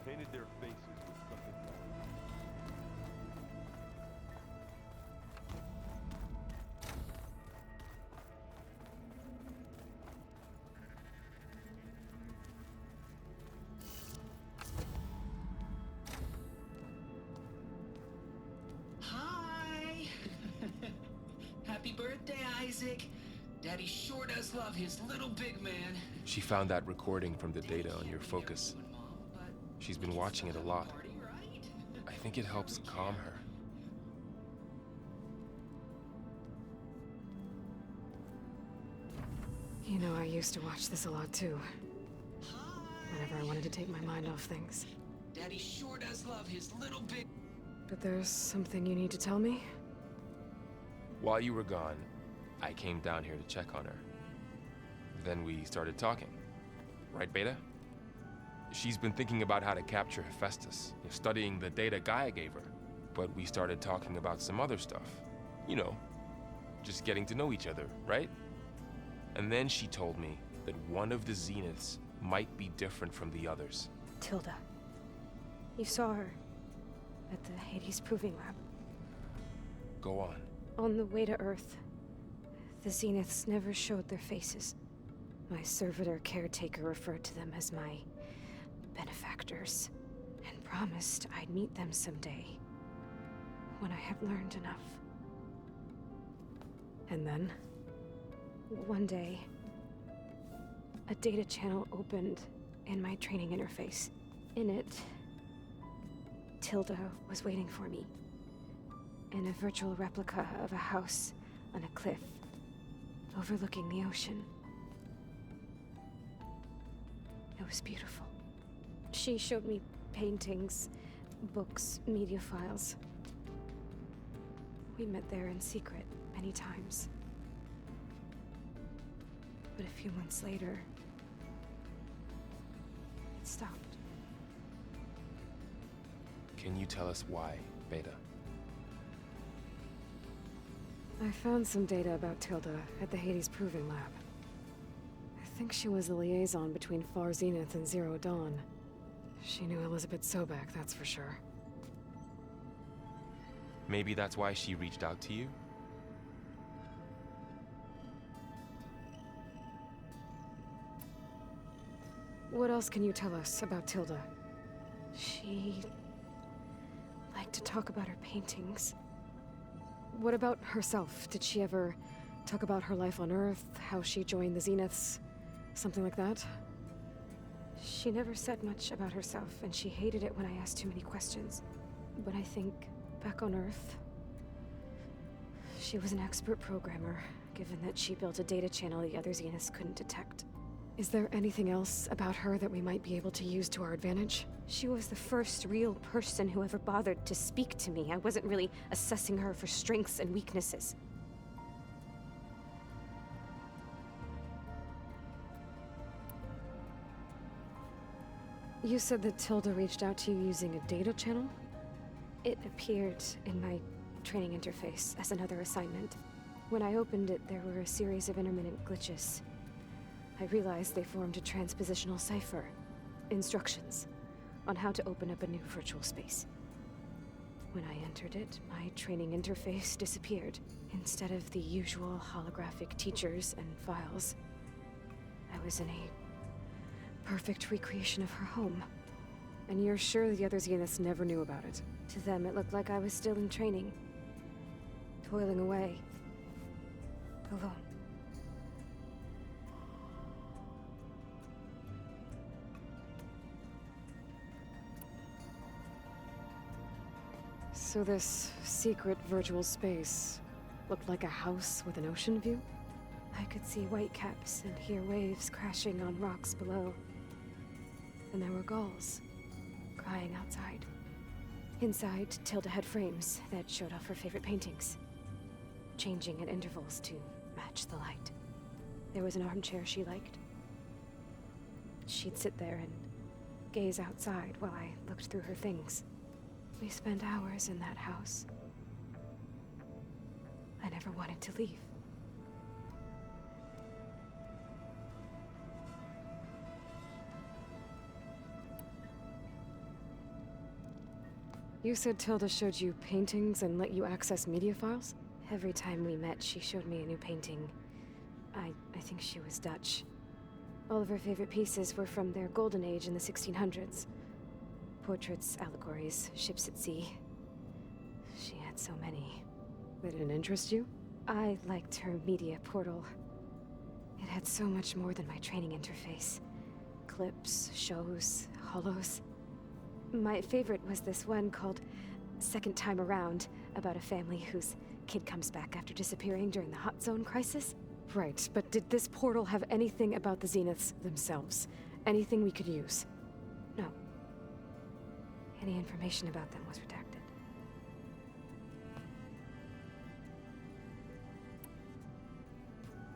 painted their faces with something black. Hi! Happy birthday, Isaac. Daddy sure does love his little big man. She found that recording from the data on your focus. She's been watching it a lot. I think it helps calm her. You know, I used to watch this a lot too. Whenever I wanted to take my mind off things. Daddy sure does love his little big... But there's something you need to tell me? While you were gone, I came down here to check on her. Then we started talking. Right, Beta? She's been thinking about how to capture Hephaestus, studying the data Gaia gave her. But we started talking about some other stuff. You know, just getting to know each other, right? And then she told me that one of the Zeniths might be different from the others. Tilda. You saw her at the Hades Proving Lab. Go on. On the way to Earth, the Zeniths never showed their faces. My servitor caretaker referred to them as my benefactors, and promised I'd meet them someday, when I had learned enough. And then, one day, a data channel opened in my training interface. In it, Tilda was waiting for me, in a virtual replica of a house on a cliff, overlooking the ocean. It was beautiful. She showed me paintings, books, media files. We met there in secret many times. But a few months later, it stopped. Can you tell us why, Beta? I found some data about Tilda at the Hades Proving Lab. I think she was the liaison between Far Zenith and Zero Dawn. She knew Elizabeth Sobek, that's for sure. Maybe that's why she reached out to you? What else can you tell us about Tilda? She liked to talk about her paintings. What about herself? Did she ever talk about her life on Earth, how she joined the Zeniths, something like that? She never said much about herself, and she hated it when I asked too many questions. But I think, back on Earth, she was an expert programmer, given that she built a data channel the other Zeniths couldn't detect. Is there anything else about her that we might be able to use to our advantage? She was the first real person who ever bothered to speak to me. I wasn't really assessing her for strengths and weaknesses. You said that Tilda reached out to you using a data channel? It appeared in my training interface as another assignment. When I opened it, there were a series of intermittent glitches. I realized they formed a transpositional cipher. Instructions on how to open up a new virtual space. When I entered it, my training interface disappeared. Instead of the usual holographic teachers and files, I was in a perfect recreation of her home. And you're sure the other Zeniths never knew about it? To them, it looked like I was still in training. Toiling away. Alone. So this secret virtual space looked like a house with an ocean view? I could see whitecaps and hear waves crashing on rocks below. And there were gulls crying outside. Inside, Tilda had frames that showed off her favorite paintings, changing at intervals to match the light. There was an armchair she liked. She'd sit there and gaze outside while I looked through her things. We spent hours in that house. I never wanted to leave. You said Tilda showed you paintings and let you access media files? Every time we met, she showed me a new painting. I think she was Dutch. All of her favorite pieces were from their golden age in the 1600s. Portraits, allegories, ships at sea. She had so many. They didn't interest you? I liked her media portal. It had so much more than my training interface. Clips, shows, holos. My favorite was this one called Second Time Around, about a family whose kid comes back after disappearing during the Hot Zone crisis. Right, but did this portal have anything about the Zeniths themselves? Anything we could use? No. Any information about them was redacted.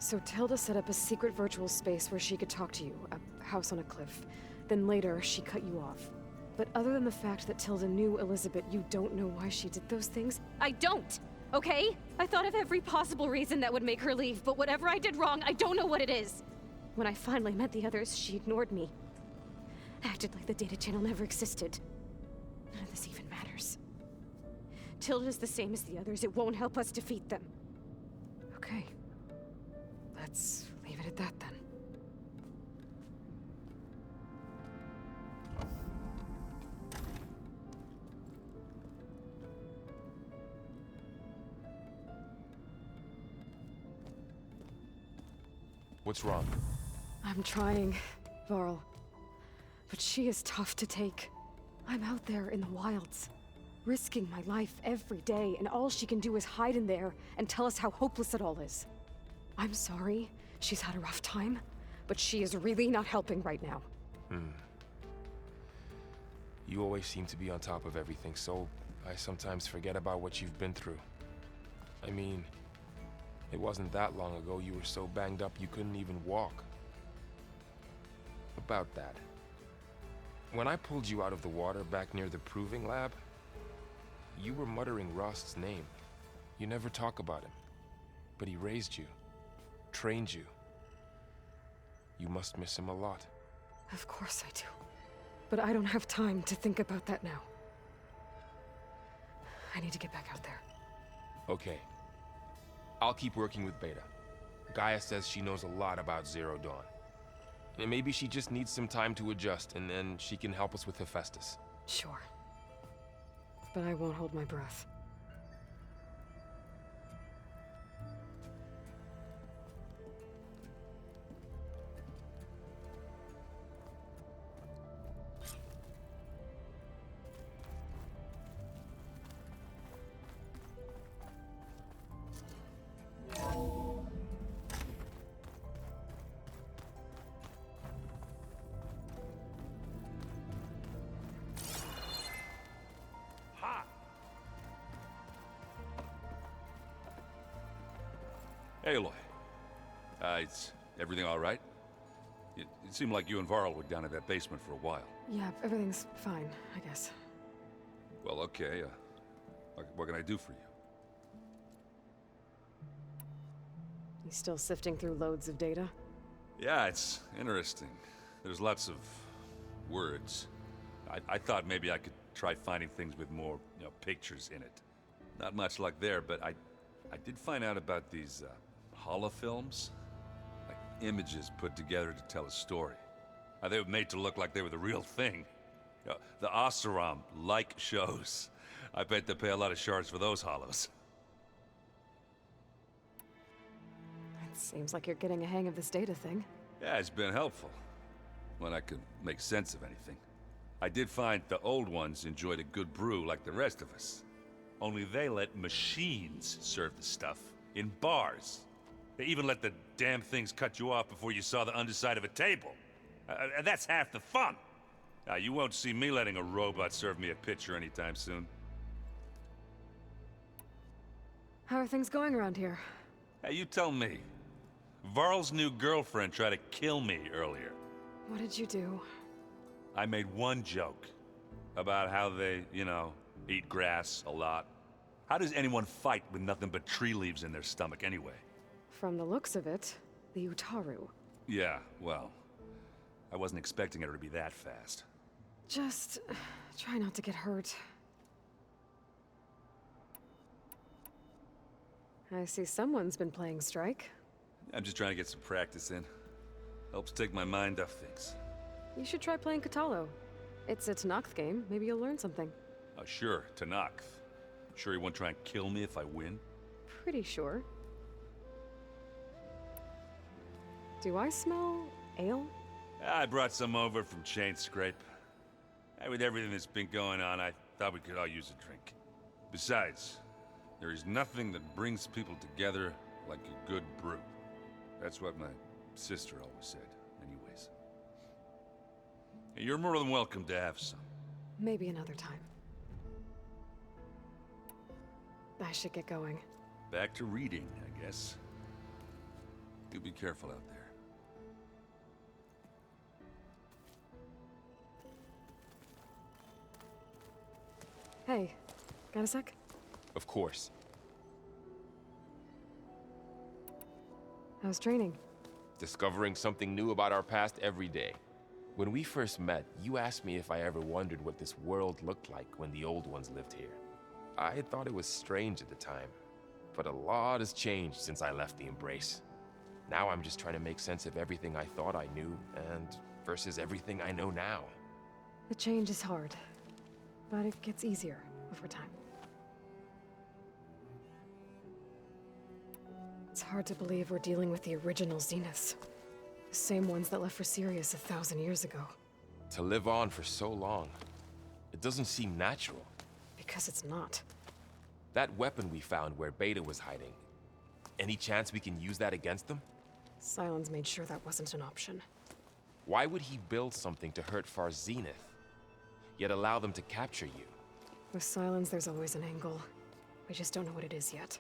So Tilda set up a secret virtual space where she could talk to you, a house on a cliff. Then later, she cut you off. But other than the fact that Tilda knew Elizabeth, you don't know why she did those things? I don't! Okay? I thought of every possible reason that would make her leave, but whatever I did wrong, I don't know what it is. When I finally met the others, she ignored me. Acted like the data channel never existed. None of this even matters. Tilda's the same as the others. It won't help us defeat them. Okay. Let's leave it at that then. What's wrong? I'm trying, Varl. But she is tough to take. I'm out there in the wilds, risking my life every day, and all she can do is hide in there and tell us how hopeless it all is. I'm sorry, she's had a rough time, but she is really not helping right now. You always seem to be on top of everything, so I sometimes forget about what you've been through. I mean, it wasn't that long ago you were so banged up you couldn't even walk. About that. When I pulled you out of the water back near the proving lab, you were muttering Rost's name. You never talk about him. But he raised you, trained you. You must miss him a lot. Of course I do. But I don't have time to think about that now. I need to get back out there. Okay. I'll keep working with Beta. Gaia says she knows a lot about Zero Dawn. And maybe she just needs some time to adjust, and then she can help us with Hephaestus. Sure. But I won't hold my breath. Hey, Aloy. Is everything all right? It seemed like you and Varl were down in that basement for a while. Yeah, everything's fine, I guess. Well, okay. What can I do for you? You still sifting through loads of data? Yeah, it's interesting. There's lots of words. I thought maybe I could try finding things with more, pictures in it. Not much luck there, but I did find out about these holofilms. Like images put together to tell a story. They were made to look like they were the real thing. The Oseram-like shows. I bet they pay a lot of shards for those holos. It seems like you're getting a hang of this data thing. Yeah, it's been helpful. When I could make sense of anything. I did find the old ones enjoyed a good brew like the rest of us. Only they let machines serve the stuff in bars. They even let the damn things cut you off before you saw the underside of a table. And that's half the fun. You won't see me letting a robot serve me a pitcher anytime soon. How are things going around here? Hey, you tell me. Varl's new girlfriend tried to kill me earlier. What did you do? I made one joke about how they, eat grass a lot. How does anyone fight with nothing but tree leaves in their stomach anyway? From the looks of it, the Utaru. Yeah, well, I wasn't expecting her to be that fast. Just try not to get hurt. I see someone's been playing Strike. I'm just trying to get some practice in. Helps take my mind off things. You should try playing Katalo. It's a Tanakh game. Maybe you'll learn something. Oh, sure, Tanakh. Sure he won't try and kill me if I win? Pretty sure. Do I smell ale? I brought some over from Chain Scrape. With everything that's been going on, I thought we could all use a drink. Besides, there is nothing that brings people together like a good brew. That's what my sister always said, anyways. You're more than welcome to have some. Maybe another time. I should get going. Back to reading, I guess. You be careful out there. Hey, got a sec? Of course. How's training? Discovering something new about our past every day. When we first met, you asked me if I ever wondered what this world looked like when the old ones lived here. I had thought it was strange at the time, but a lot has changed since I left the Embrace. Now I'm just trying to make sense of everything I thought I knew, and versus everything I know now. The change is hard, but it gets easier over time. It's hard to believe we're dealing with the original Zeniths. The same ones that left for Sirius 1,000 years ago. To live on for so long, it doesn't seem natural. Because it's not. That weapon we found where Beta was hiding, any chance we can use that against them? Sylens made sure that wasn't an option. Why would he build something to hurt Far Zenith, yet allow them to capture you? With Sylens, there's always an angle. We just don't know what it is yet.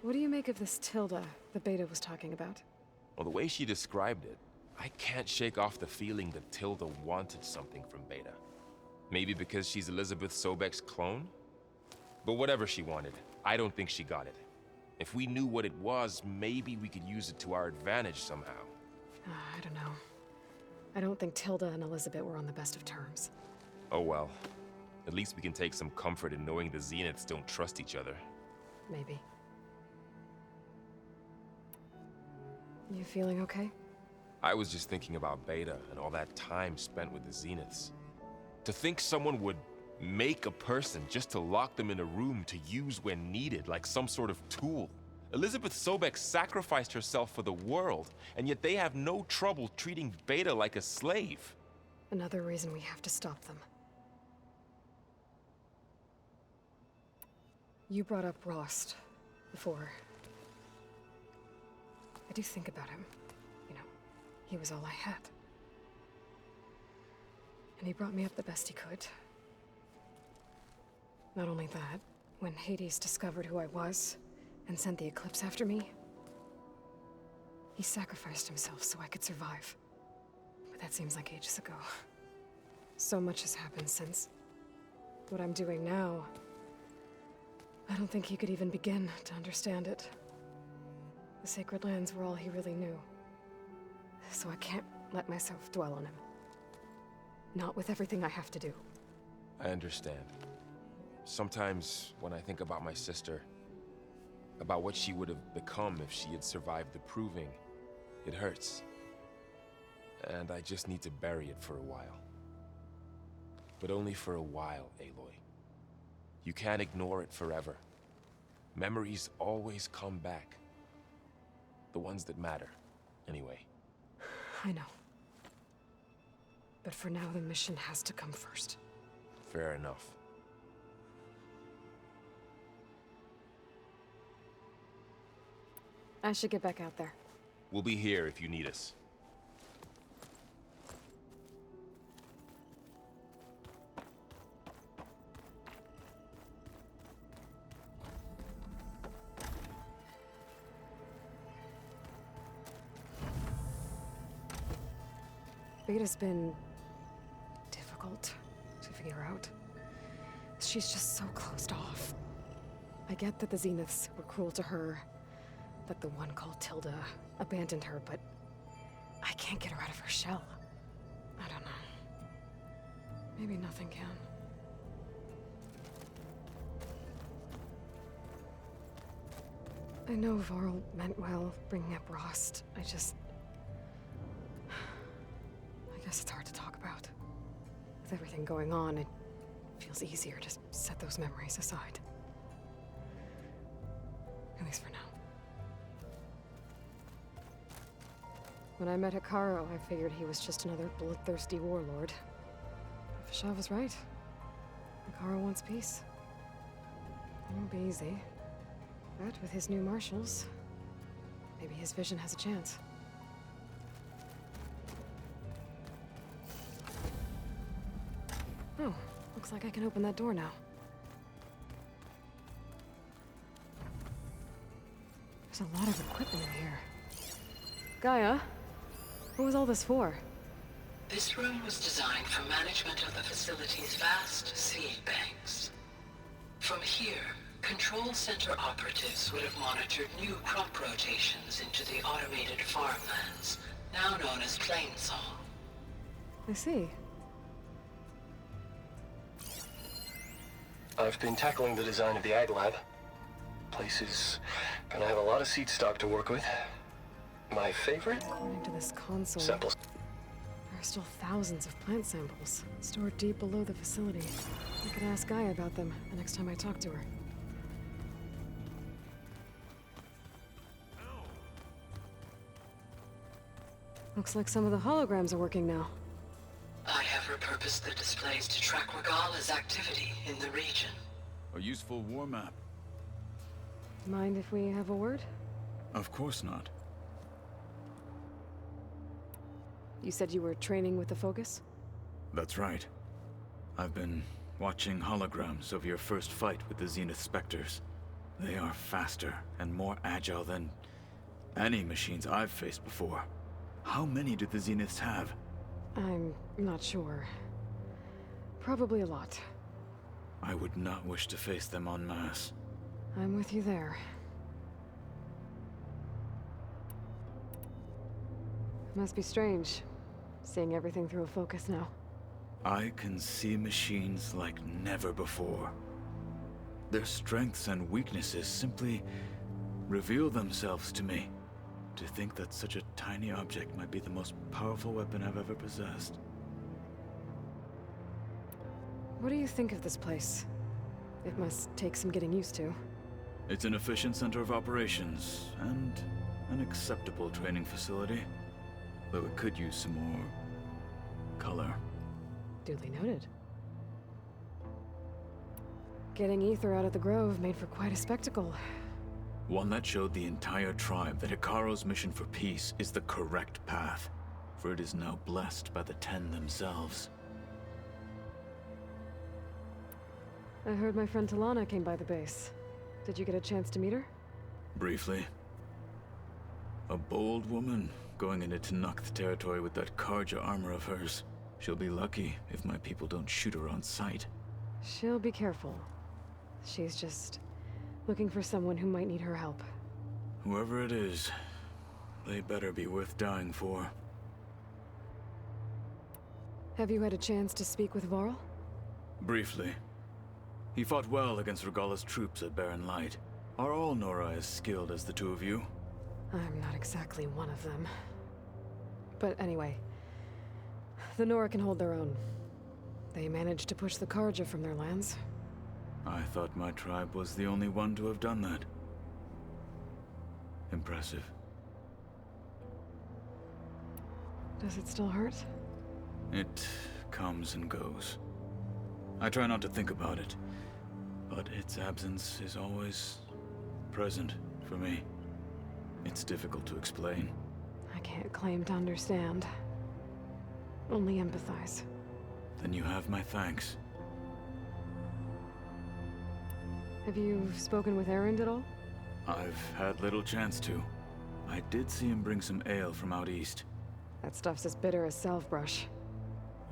What do you make of this Tilda the Beta was talking about? Well, the way she described it, I can't shake off the feeling that Tilda wanted something from Beta. Maybe because she's Elizabeth Sobek's clone? But whatever she wanted, I don't think she got it. If we knew what it was, maybe we could use it to our advantage somehow. I don't know. I don't think Tilda and Elizabeth were on the best of terms. Oh well. At least we can take some comfort in knowing the Zeniths don't trust each other. Maybe. You feeling okay? I was just thinking about Beta and all that time spent with the Zeniths. To think someone would make a person just to lock them in a room to use when needed, like some sort of tool. Elizabeth Sobek sacrificed herself for the world, and yet they have no trouble treating Beta like a slave. Another reason we have to stop them. You brought up Rost before. I do think about him. You know, he was all I had. And he brought me up the best he could. Not only that, when Hades discovered who I was and sent the Eclipse after me, he sacrificed himself so I could survive. But that seems like ages ago. So much has happened since. What I'm doing now, I don't think he could even begin to understand it. The Sacred Lands were all he really knew. So I can't let myself dwell on him. Not with everything I have to do. I understand. Sometimes, when I think about my sister, about what she would have become if she had survived the Proving, it hurts. And I just need to bury it for a while. But only for a while, Aloy. You can't ignore it forever. Memories always come back. The ones that matter, anyway. I know. But for now, the mission has to come first. Fair enough. I should get back out there. We'll be here if you need us. Beta's been difficult to figure out. She's just so closed off. I get that the Zeniths were cruel to her, that the one called Tilda abandoned her, but I can't get her out of her shell. I don't know. Maybe nothing can. I know Varl meant well, bringing up Rost. I guess it's hard to talk about. With everything going on, it feels easier to set those memories aside. At least for now. When I met Hikaru, I figured he was just another bloodthirsty warlord. Fashaw was right. Hikaru wants peace. It won't be easy. But with his new marshals, maybe his vision has a chance. Oh, looks like I can open that door now. There's a lot of equipment in here. Gaia, what was all this for? This room was designed for management of the facility's vast seed banks. From here, Control Center operatives would have monitored new crop rotations into the automated farmlands, now known as Plainsaw. I see. I've been tackling the design of the Ag Lab. Place is gonna have a lot of seed stock to work with. My favorite? According to this console, Samples. there are still thousands of plant samples stored deep below the facility. I could ask Gaia about them the next time I talk to her. Looks like some of the holograms are working now. I have repurposed the displays to track Regala's activity in the region. A useful war map. Mind if we have a word? Of course not. You said you were training with the Focus? That's right. I've been watching holograms of your first fight with the Zenith Spectres. They are faster and more agile than any machines I've faced before. How many do the Zeniths have? I'm not sure. Probably a lot. I would not wish to face them en masse. I'm with you there. Must be strange, seeing everything through a Focus now. I can see machines like never before. Their strengths and weaknesses simply reveal themselves to me. To think that such a tiny object might be the most powerful weapon I've ever possessed. What do you think of this place? It must take some getting used to. It's an efficient center of operations, and an acceptable training facility. Though it could use some more color. Duly noted. Getting Ether out of the Grove made for quite a spectacle. One that showed the entire tribe that Hikaru's mission for peace is the correct path, for it is now blessed by the Ten themselves. I heard my friend Talana came by the base. Did you get a chance to meet her? Briefly. A bold woman going into Tenakth territory with that Karja armor of hers. She'll be lucky if my people don't shoot her on sight. She'll be careful. She's just looking for someone who might need her help. Whoever it is, they better be worth dying for. Have you had a chance to speak with Varl? Briefly. He fought well against Regala's troops at Barren Light. Are all Nora as skilled as the two of you? I'm not exactly one of them. But anyway, the Nora can hold their own. They managed to push the Karja from their lands. I thought my tribe was the only one to have done that. Impressive. Does it still hurt? It comes and goes. I try not to think about it, but its absence is always present for me. It's difficult to explain. I can't claim to understand. Only empathize. Then you have my thanks. Have you spoken with Erend at all? I've had little chance to. I did see him bring some ale from out east. That stuff's as bitter as salvebrush.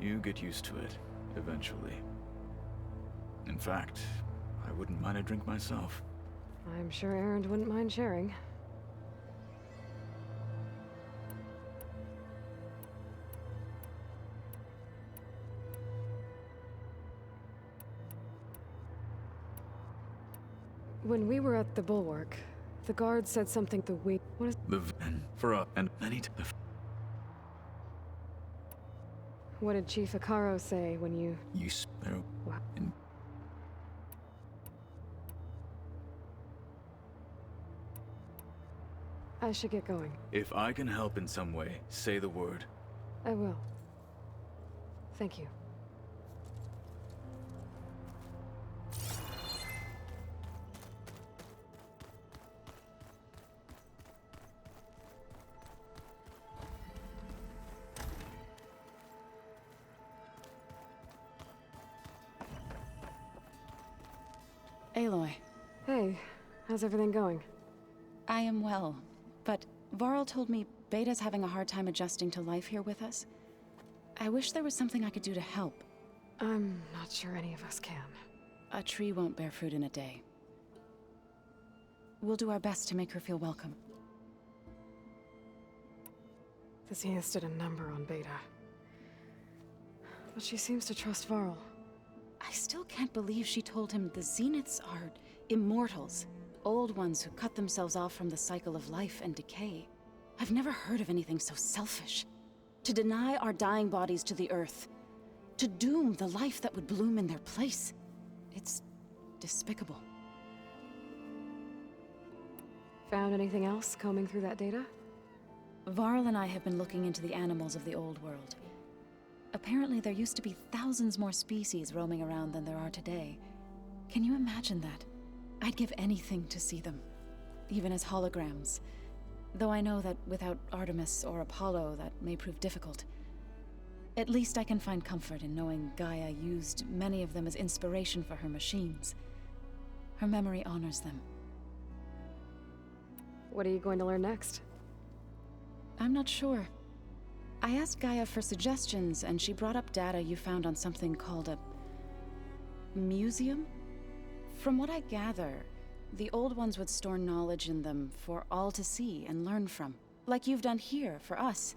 You get used to it, eventually. In fact, I wouldn't mind a drink myself. I'm sure Erend wouldn't mind sharing. When we were at the Bulwark, The guard said something the wait. What is. And for and many What did Chief Akaro say when you. you spare What? and I should get going. if I can help in some way, say the word. I will. Thank you. Aloy, Hey, how's everything going? I am well, but Varl told me Beta's having a hard time adjusting to life here with us. I wish there was something I could do to help. I'm not sure any of us can. A tree won't bear fruit in a day. We'll do our best to make her feel welcome. The Zeniths did a number on Beta. But she seems to trust Varl. I still can't believe she told him the Zeniths are immortals. Old ones who cut themselves off from the cycle of life and decay. I've never heard of anything so selfish. To deny our dying bodies to the earth. To doom the life that would bloom in their place. It's despicable. Found anything else combing through that data? Varl and I have been looking into the animals of the old world. Apparently there used to be thousands more species roaming around than there are today. Can you imagine that? I'd give anything to see them, even as holograms. Though I know that without Artemis or Apollo, that may prove difficult. At least I can find comfort in knowing Gaia used many of them as inspiration for her machines. Her memory honors them. What are you going to learn next? I'm not sure. I asked Gaia for suggestions, and she brought up data you found on something called a museum? From what I gather, the old ones would store knowledge in them for all to see and learn from. Like you've done here, for us.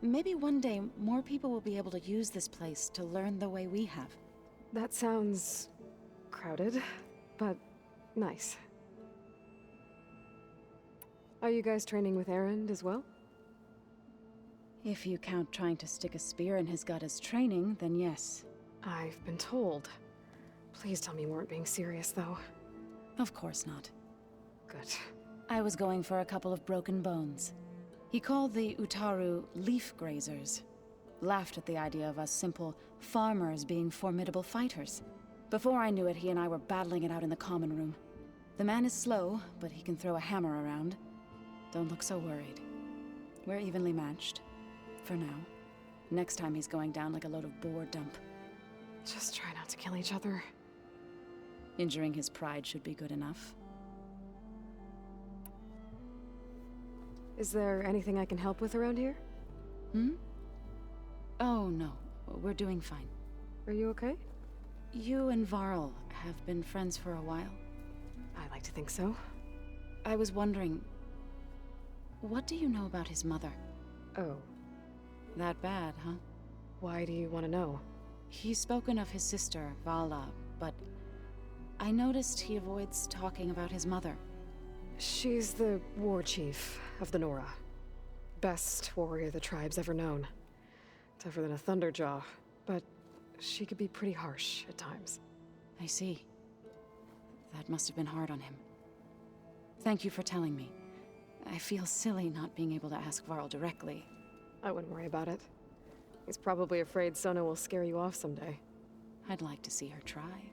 Maybe one day, more people will be able to use this place to learn the way we have. That sounds crowded, but nice. Are you guys training with Erend as well? If you count trying to stick a spear in his gut as training, then yes. I've been told. Please tell me you weren't being serious, though. Of course not. Good. I was going for a couple of broken bones. He called the Utaru leaf grazers. Laughed at the idea of us simple farmers being formidable fighters. Before I knew it, he and I were battling it out in the common room. The man is slow, but he can throw a hammer around. Don't look so worried. We're evenly matched. For now. Next time he's going down like a load of boar dump. Just try not to kill each other. Injuring his pride should be good enough. Is there anything I can help with around here? Hmm? Oh, no. We're doing fine. Are you okay? You and Varl have been friends for a while. I like to think so. I was wondering... what do you know about his mother? Oh. That bad, huh? Why do you want to know? He's spoken of his sister, Vala, but... I noticed he avoids talking about his mother. She's the war chief of the Nora. Best warrior the tribe's ever known. Tougher than a Thunderjaw, but she could be pretty harsh at times. I see. That must have been hard on him. Thank you for telling me. I feel silly not being able to ask Varl directly. I wouldn't worry about it. He's probably afraid Sona will scare you off someday. I'd like to see her try.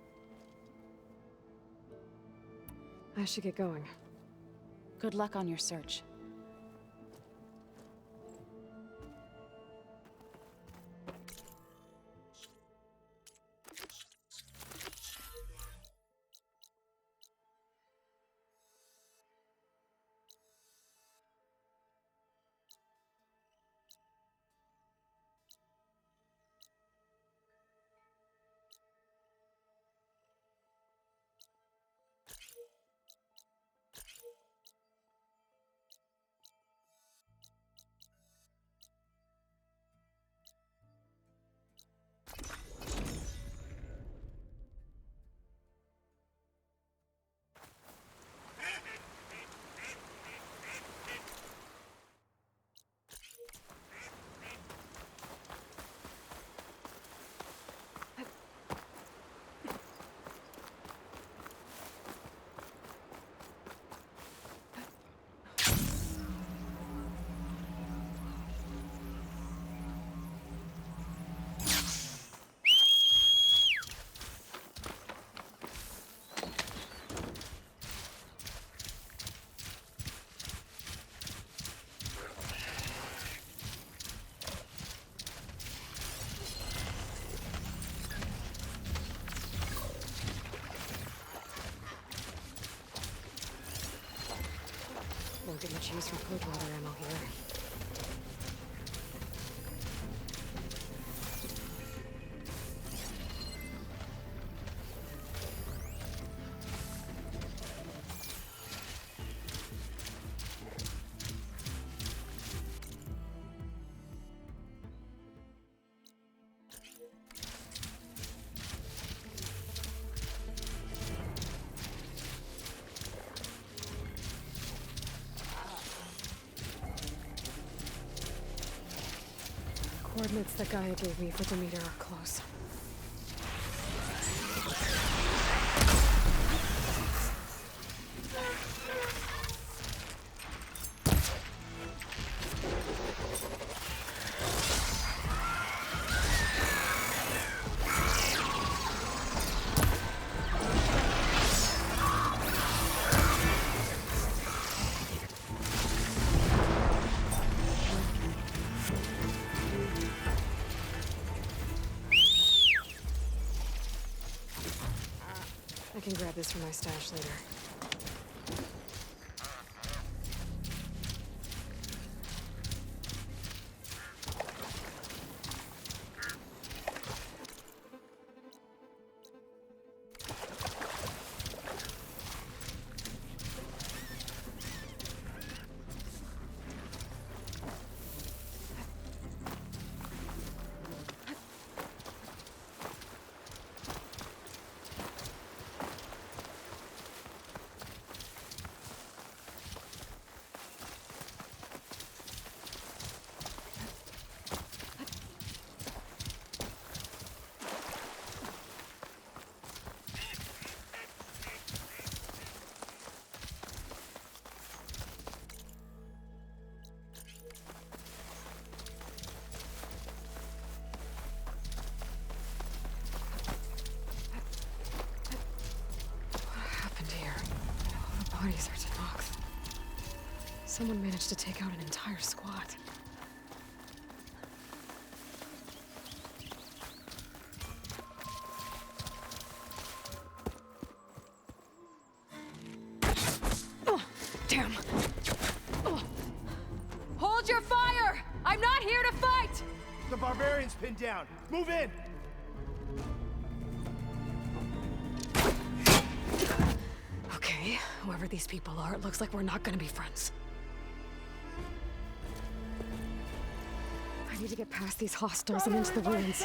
I should get going. Good luck on your search. Don't get much use for cold water ammo here. Coordinates that Gaia gave me for Demeter are close. I can grab this for my stash later. Bodies are to knock. Someone managed to take out an entire squad. Oh, damn. Oh. Hold your fire! I'm not here to fight! The barbarian's pinned down. Move in! Okay, whoever these people are, it looks like we're not gonna be friends. I need to get past these hostiles and into the ruins.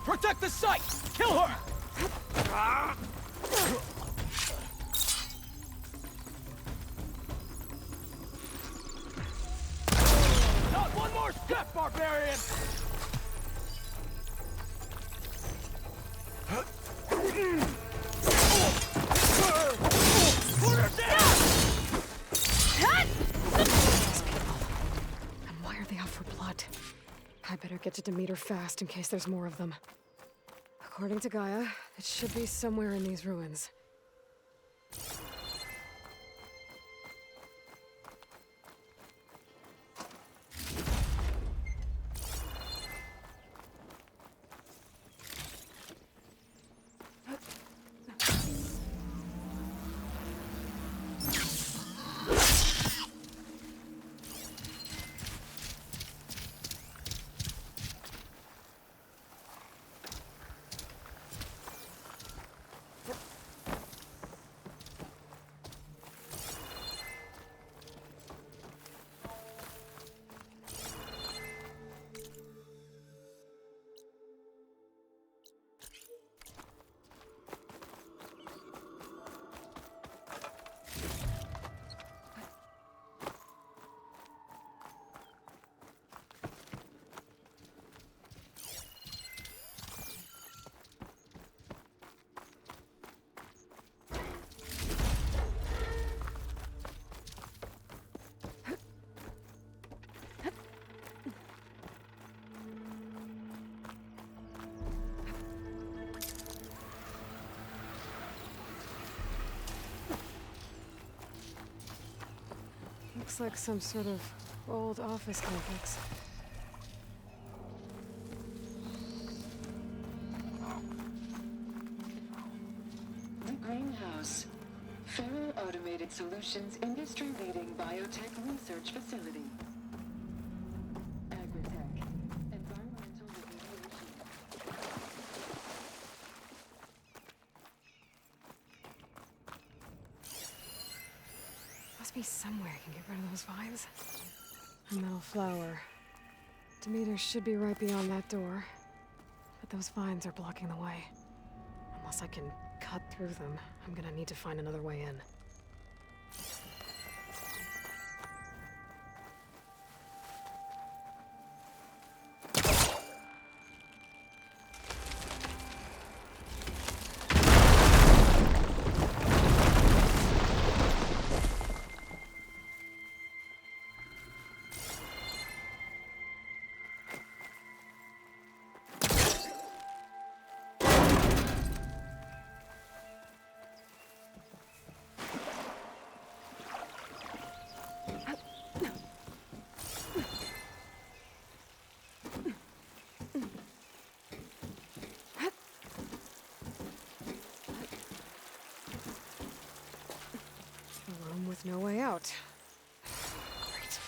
Protect the site! Kill her! Not one more step, barbarian! Put her down! These people. And why are they out for blood? I better get to Demeter fast in case there's more of them. According to Gaia, it should be somewhere in these ruins. Looks like some sort of old office complex. The Greenhouse. Federal Automated Solutions industry-leading biotech research facility. Agritech. Environmental remediation. Must be somewhere I can get rid of those vines. A metal flower. Demeter should be right beyond that door. But those vines are blocking the way. Unless I can cut through them, I'm gonna need to find another way in. A room with no way out. Great.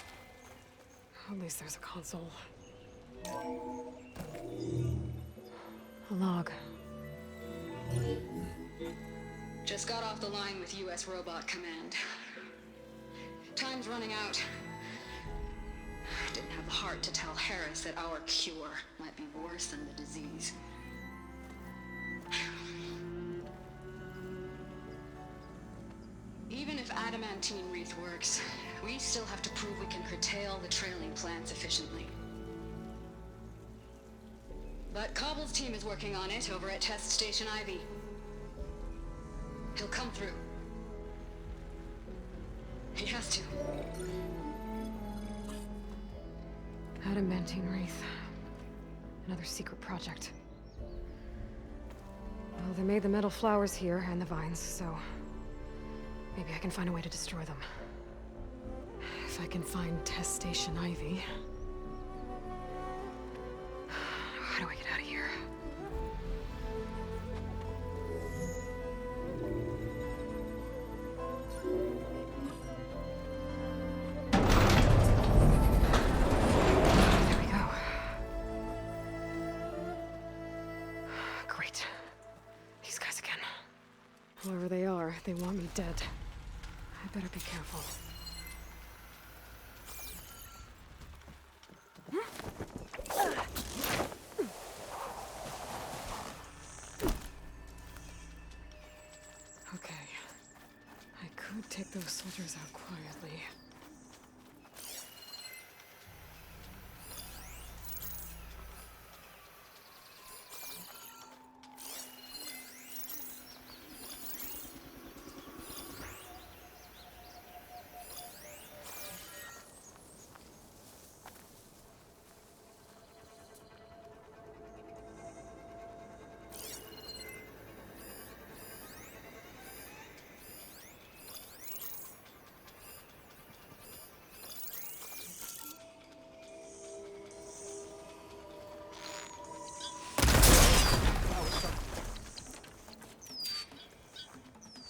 At least there's a console. A log. Just got off the line with US Robot Command. Time's running out. Didn't have the heart to tell Harris that our cure might be worse than the disease. Even if adamantine wreath works, we still have to prove we can curtail the trailing plants efficiently. But Cobble's team is working on it over at Test Station Ivy. He'll come through. He has to. Adamantine wreath. Another secret project. Well, they made the metal flowers here and the vines, so maybe I can find a way to destroy them. If I can find Test Station Ivy. How do I get out of here? There we go. Great. These guys again. Whoever they are, they want me dead. I better be careful. Okay. I could take those soldiers out quietly.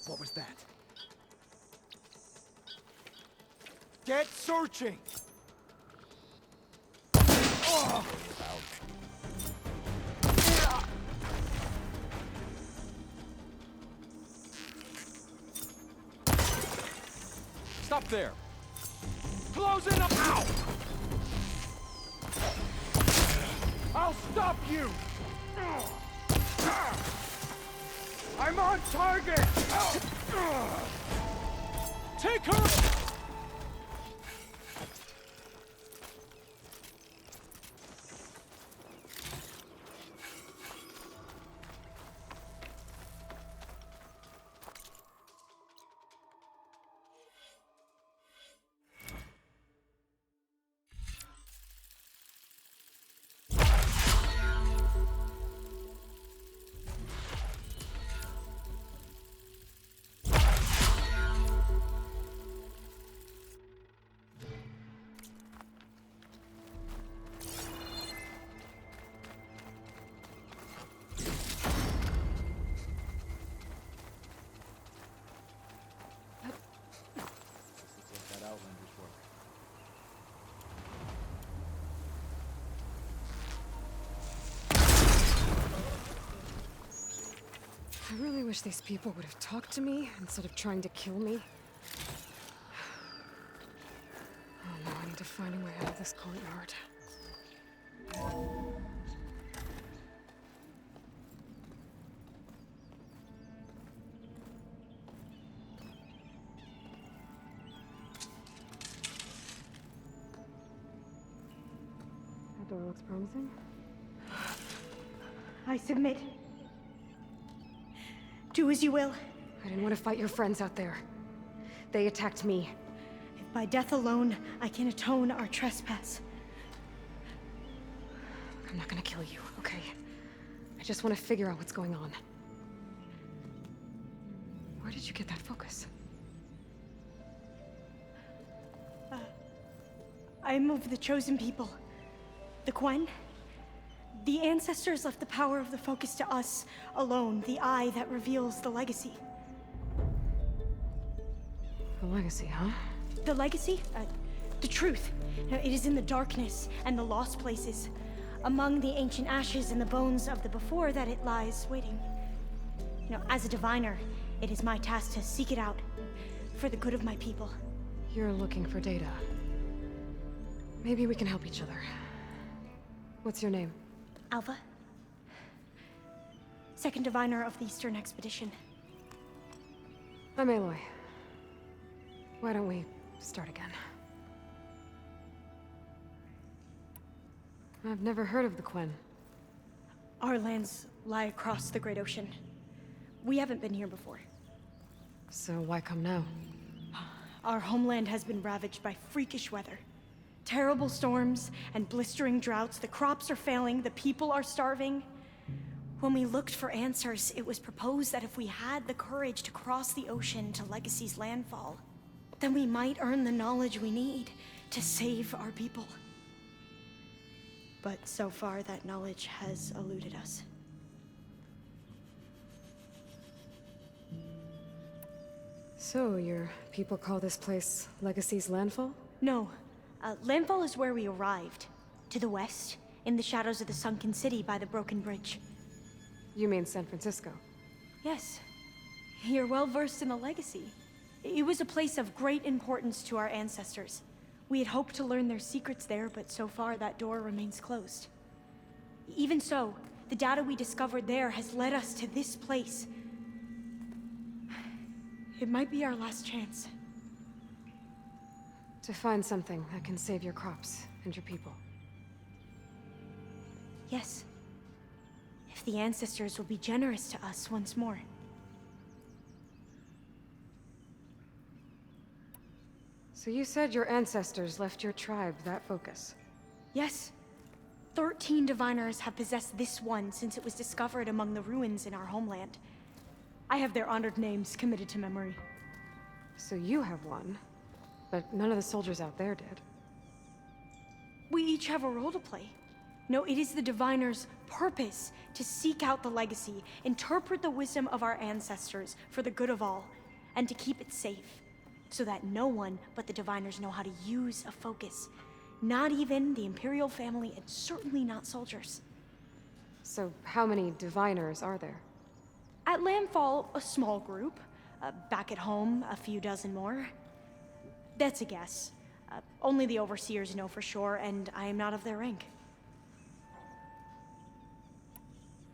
What was that? Get searching! Oh! Stop there! Close in! Ow! I'll stop you! I'm on target! Take her! I really wish these people would have talked to me instead of trying to kill me. Oh no, I need to find a way out of this courtyard. That door looks promising. I submit. Do as you will. I didn't want to fight your friends out there. They attacked me. If by death alone I can atone our trespass. I'm not gonna kill you, okay? I just want to figure out what's going on. Where did you get that focus? I am of the chosen people. The Quen. The ancestors left the power of the focus to us alone, the eye that reveals the legacy. The legacy, huh? The legacy? The truth. It is in the darkness and the lost places, among the ancient ashes and the bones of the before that it lies waiting. As a diviner, it is my task to seek it out, for the good of my people. You're looking for data. Maybe we can help each other. What's your name? Alva. Second diviner of the Eastern Expedition. I'm Aloy. Why don't we start again? I've never heard of the Quen. Our lands lie across the Great Ocean. We haven't been here before. So why come now? Our homeland has been ravaged by freakish weather. Terrible storms and blistering droughts. The crops are failing, the people are starving. When we looked for answers, it was proposed that if we had the courage to cross the ocean to Legacy's landfall, then we might earn the knowledge we need to save our people. But so far, that knowledge has eluded us. So, your people call this place Legacy's landfall? No. Landfall is where we arrived. To the west, in the shadows of the sunken city by the broken bridge. You mean San Francisco? Yes. You're well versed in the legacy. It was a place of great importance to our ancestors. We had hoped to learn their secrets there, but so far that door remains closed. Even so, the data we discovered there has led us to this place. It might be our last chance. To find something that can save your crops and your people. Yes. If the ancestors will be generous to us once more. So you said your ancestors left your tribe that focus? Yes. 13 diviners have possessed this one since it was discovered among the ruins in our homeland. I have their honored names committed to memory. So you have one, but none of the soldiers out there did. We each have a role to play. No, it is the diviner's purpose to seek out the legacy, interpret the wisdom of our ancestors for the good of all, and to keep it safe, so that no one but the diviners know how to use a focus. Not even the Imperial family, and certainly not soldiers. So how many diviners are there? At Landfall, a small group. Back at home, a few dozen more. That's a guess. Only the overseers know for sure, and I am not of their rank.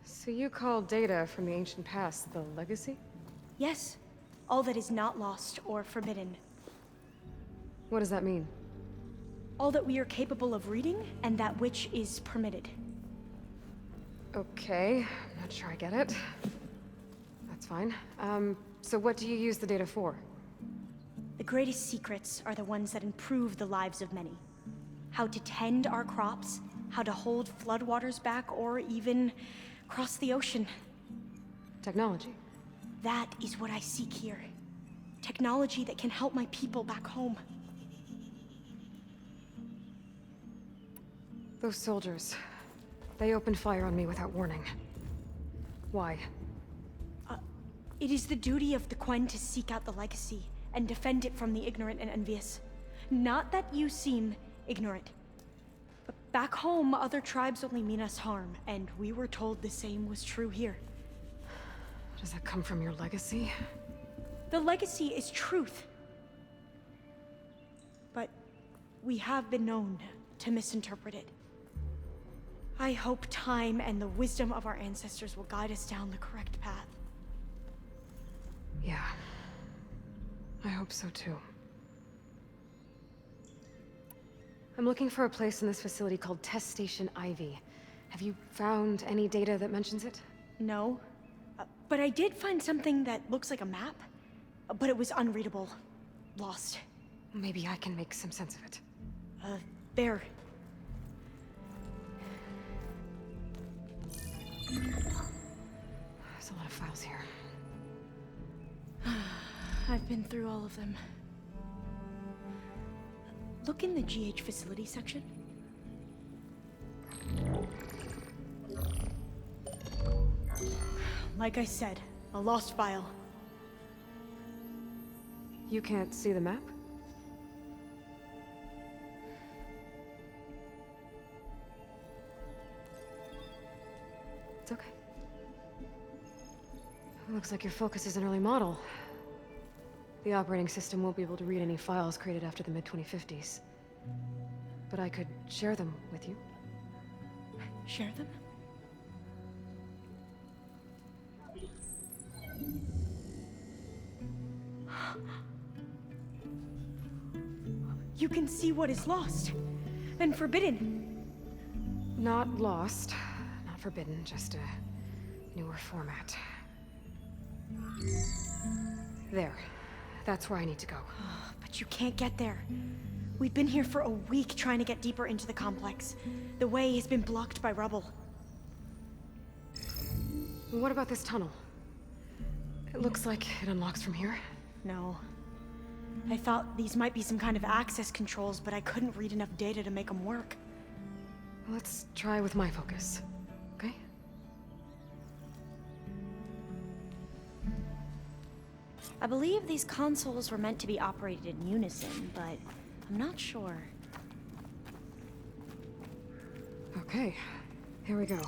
So you call data from the ancient past the legacy? Yes. All that is not lost or forbidden. What does that mean? All that we are capable of reading, and that which is permitted. Okay, I'm not sure I get it. That's fine. So what do you use the data for? The greatest secrets are the ones that improve the lives of many. How to tend our crops, how to hold floodwaters back, or even cross the ocean. Technology. That is what I seek here. Technology that can help my people back home. Those soldiers, they opened fire on me without warning. Why? It is the duty of the Quen to seek out the legacy and defend it from the ignorant and envious. Not that you seem ignorant. But back home, other tribes only mean us harm, and we were told the same was true here. Does that come from your legacy? The legacy is truth. But we have been known to misinterpret it. I hope time and the wisdom of our ancestors will guide us down the correct path. Yeah. I hope so too. I'm looking for a place in this facility called Test Station Ivy. Have you found any data that mentions it? No. But I did find something that looks like a map. But it was unreadable. Lost. Maybe I can make some sense of it. There. There's a lot of files here. I've been through all of them. Look in the GH facility section. Like I said, a lost file. You can't see the map? It's okay. Looks like your focus is an early model. The operating system won't be able to read any files created after the mid-2050s. But I could share them with you. Share them? You can see what is lost and forbidden. Not lost, not forbidden, just a newer format. There. That's where I need to go. But you can't get there. We've been here for a week trying to get deeper into the complex. The way has been blocked by rubble. What about this tunnel? It looks like it unlocks from here. No. I thought these might be some kind of access controls, but I couldn't read enough data to make them work. Let's try with my focus, okay? I believe these consoles were meant to be operated in unison, but I'm not sure. Okay, here we go.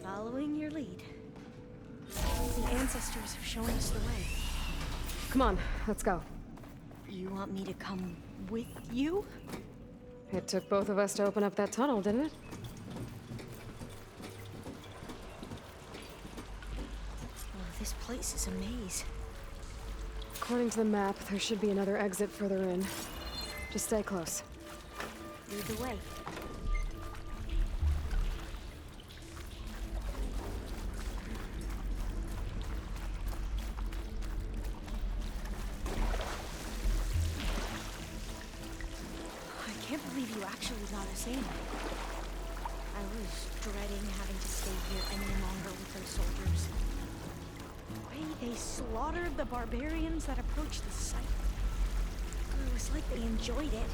Following your lead. The ancestors have shown us the way. Come on, let's go. You want me to come with you? It took both of us to open up that tunnel, didn't it? Oh, this place is a maze. According to the map, there should be another exit further in. Just stay close. Lead the way. I can't believe you actually got us in. I was dreading having to stay here any longer with those soldiers. The way they slaughtered the barbarians that approached the site. It was like they enjoyed it.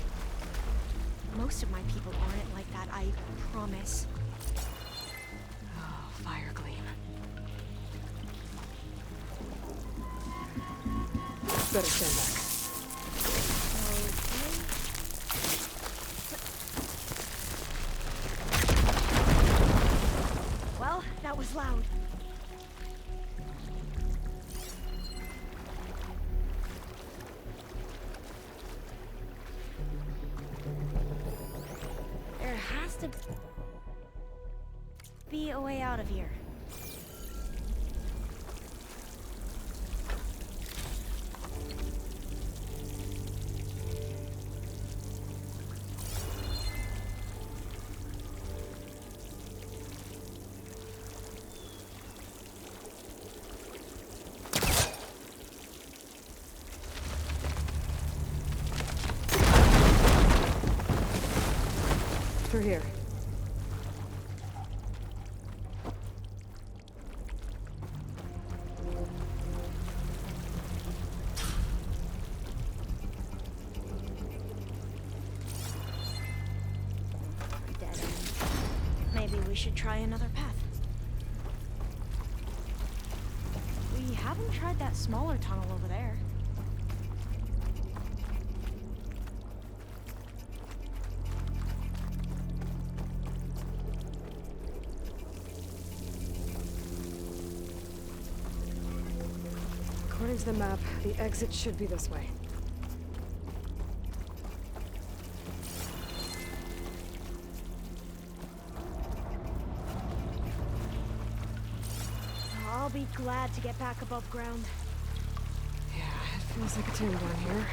Most of my people aren't like that, I promise. Oh, fire gleam. Better stand back. Okay. Well, that was loud. There has to be a way out of here. Through here. Dead end. Maybe we should try another path. We haven't tried that smaller tunnel over there. According to the map, the exit should be this way. I'll be glad to get back above ground. Yeah, it feels like a tomb down here.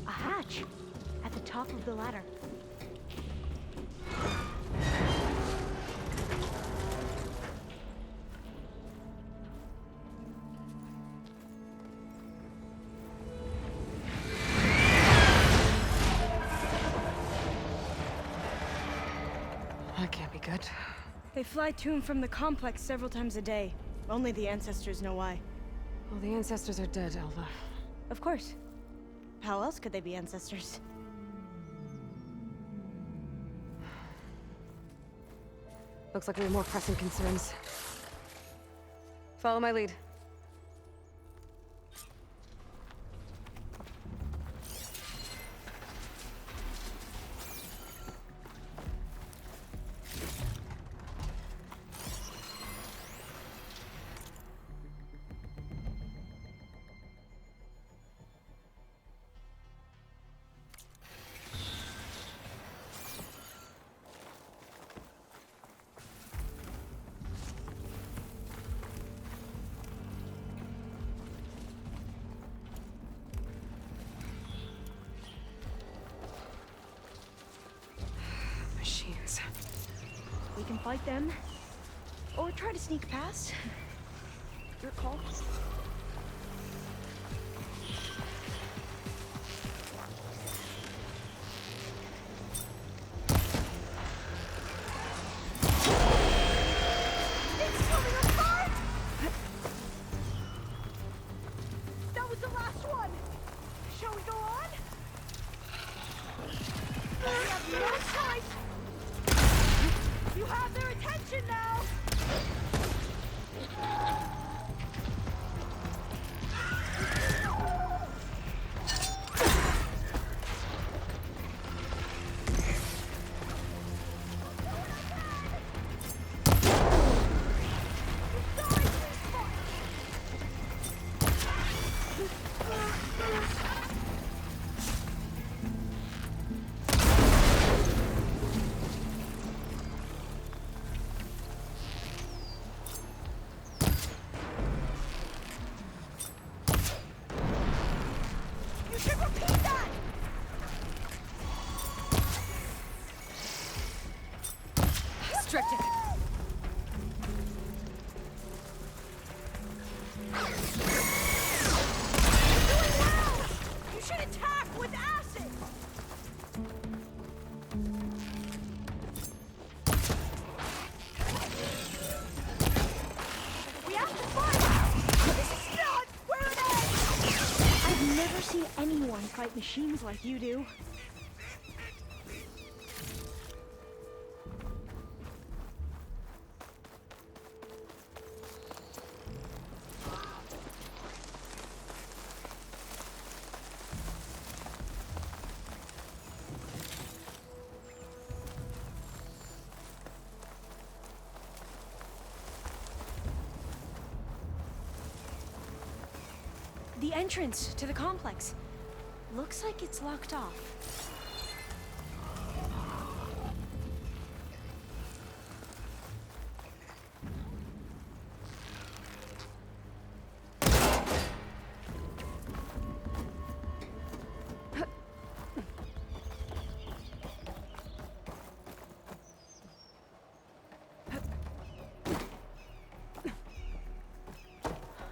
A hatch at the top of the ladder. That can't be good. They fly to and from the complex several times a day. Only the ancestors know why. Well, the ancestors are dead, Elva. Of course. How else could they be ancestors? Looks like we have more pressing concerns. Follow my lead. Machines. We can fight them, or try to sneak past. Your call. It's coming apart! That was the last one! Shall we go on? We have no choice! You have their attention now! You should repeat that! Restricted. Doing well! You should attack with acid! We have to fight! This is not where it ends! I've never seen anyone fight machines like you do. The entrance to the complex. Looks like it's locked off.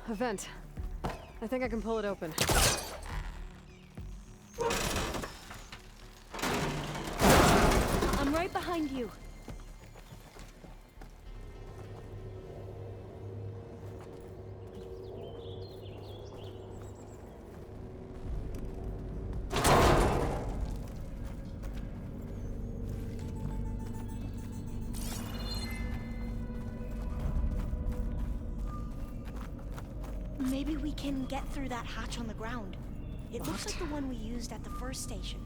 A vent. I think I can pull it open. I'm right behind you. Maybe we can get through that hatch on the ground. It looks like the one we used at the first station.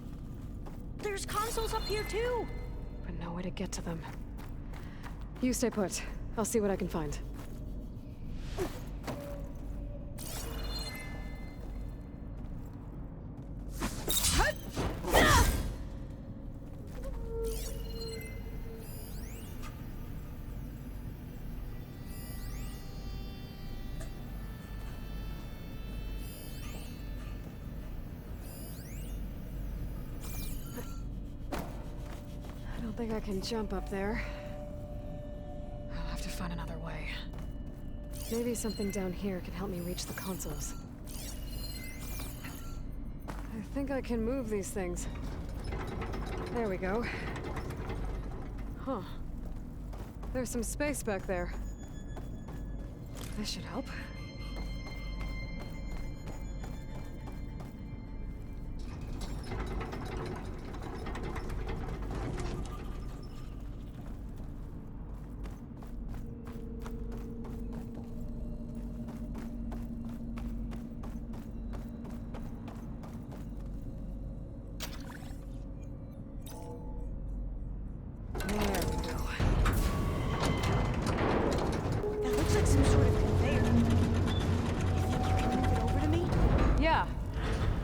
There's consoles up here too! But no way to get to them. You stay put. I'll see what I can find. I don't think I can jump up there. I'll have to find another way. Maybe something down here can help me reach the consoles. I think I can move these things. There we go. Huh. There's some space back there. This should help.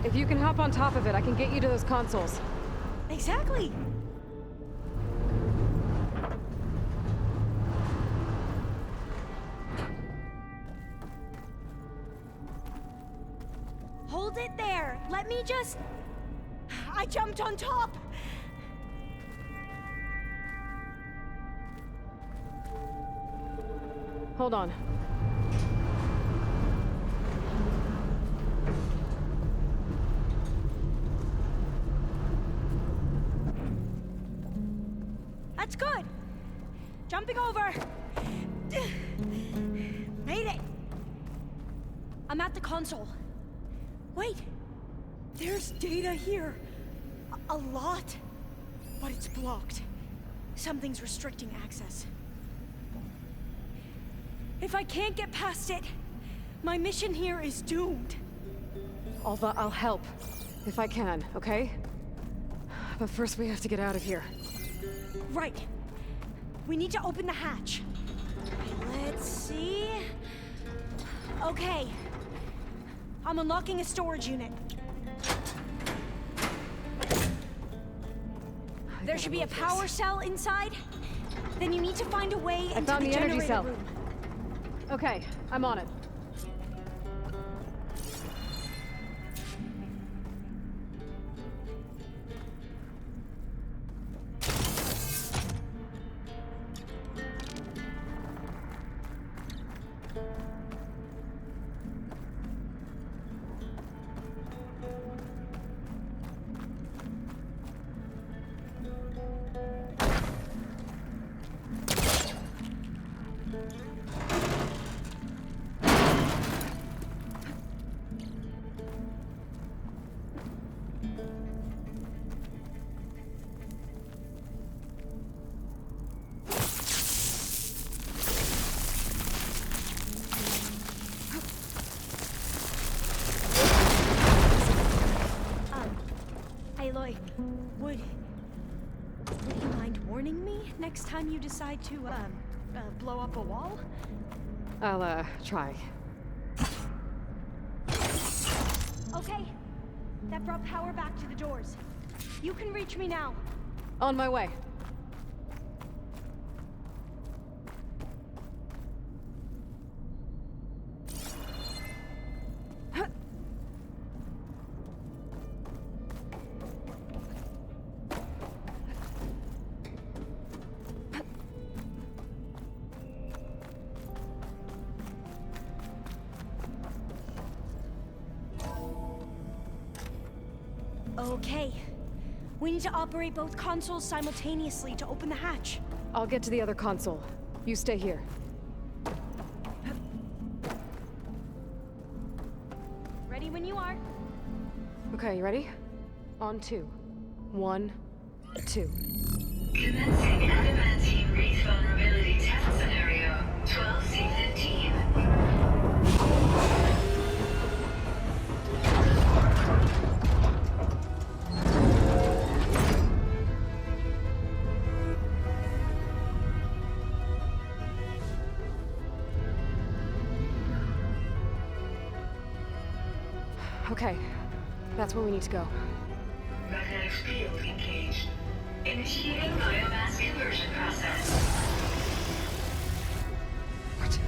If you can hop on top of it, I can get you to those consoles. Exactly! Hold it there! Let me just... I jumped on top! Hold on. That's good! Jumping over! Made it! I'm at the console. Wait! There's data here! A lot! But it's blocked. Something's restricting access. If I can't get past it, my mission here is doomed. Although I'll help, if I can, okay? But first we have to get out of here. Right. We need to open the hatch. Let's see... Okay. I'm unlocking a storage unit. There should be a power cell inside. Then you need to find a way into the energy cell room. Okay, I'm on it. Would you mind warning me next time you decide to, blow up a wall? I'll, try. Okay. That brought power back to the doors. You can reach me now. On my way. Okay. We need to operate both consoles simultaneously to open the hatch. I'll get to the other console. You stay here. Ready when you are. Okay, you ready? On 2. 1, 2. Commencing adamantine wraith vulnerability test scenario 12C15. Okay, that's where we need to go. Magnetic field engaged. Initiating biomass conversion process. What?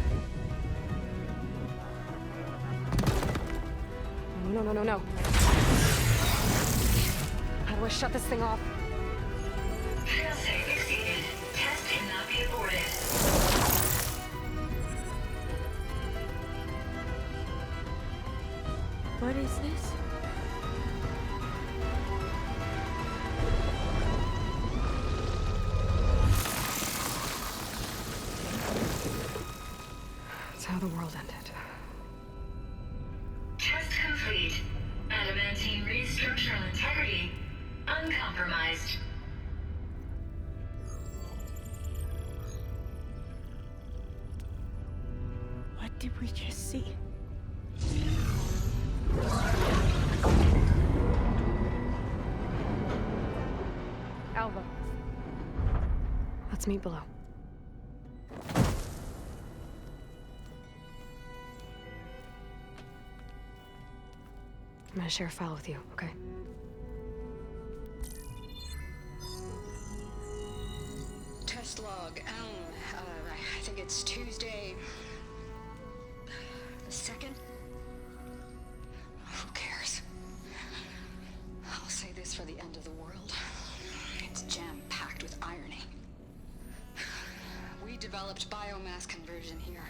No. How do I shut this thing off? Failsafe exceeded. Test cannot be aborted. What is this? That's how the world ended. Test complete. Adamantine read structural integrity uncompromised. What did we just see? Alva. Let's meet below. I'm gonna share a file with you, okay? Test log, I think it's Tuesday the 2nd? Who cares? I'll say this for the end of the world. It's jam-packed with irony. We developed biomass conversion here.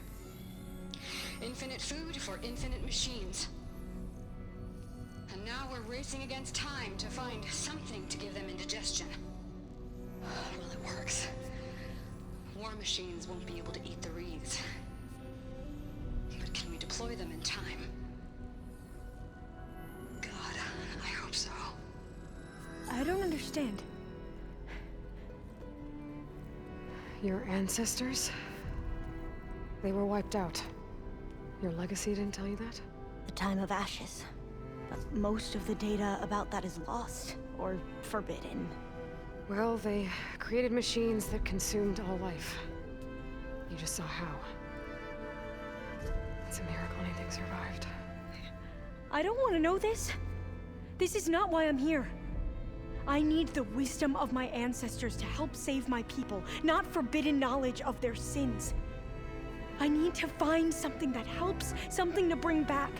Infinite food for infinite machines. And now we're racing against time to find something to give them indigestion. Well, it works. War machines won't be able to eat the wreaths. But can we deploy them in time? God, I hope so. I don't understand. Your ancestors? They were wiped out. Your legacy didn't tell you that? The time of ashes. But most of the data about that is lost, or forbidden. Well, they created machines that consumed all life. You just saw how. It's a miracle anything survived. I don't want to know this. This is not why I'm here. I need the wisdom of my ancestors to help save my people, not forbidden knowledge of their sins. I need to find something that helps, something to bring back.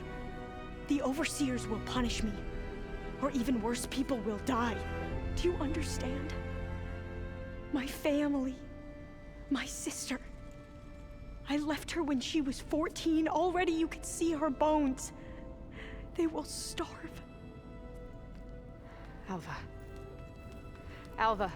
The overseers will punish me. Or even worse, people will die. Do you understand? My family. My sister. I left her when she was 14. Already you could see her bones. They will starve. Alva. Alva,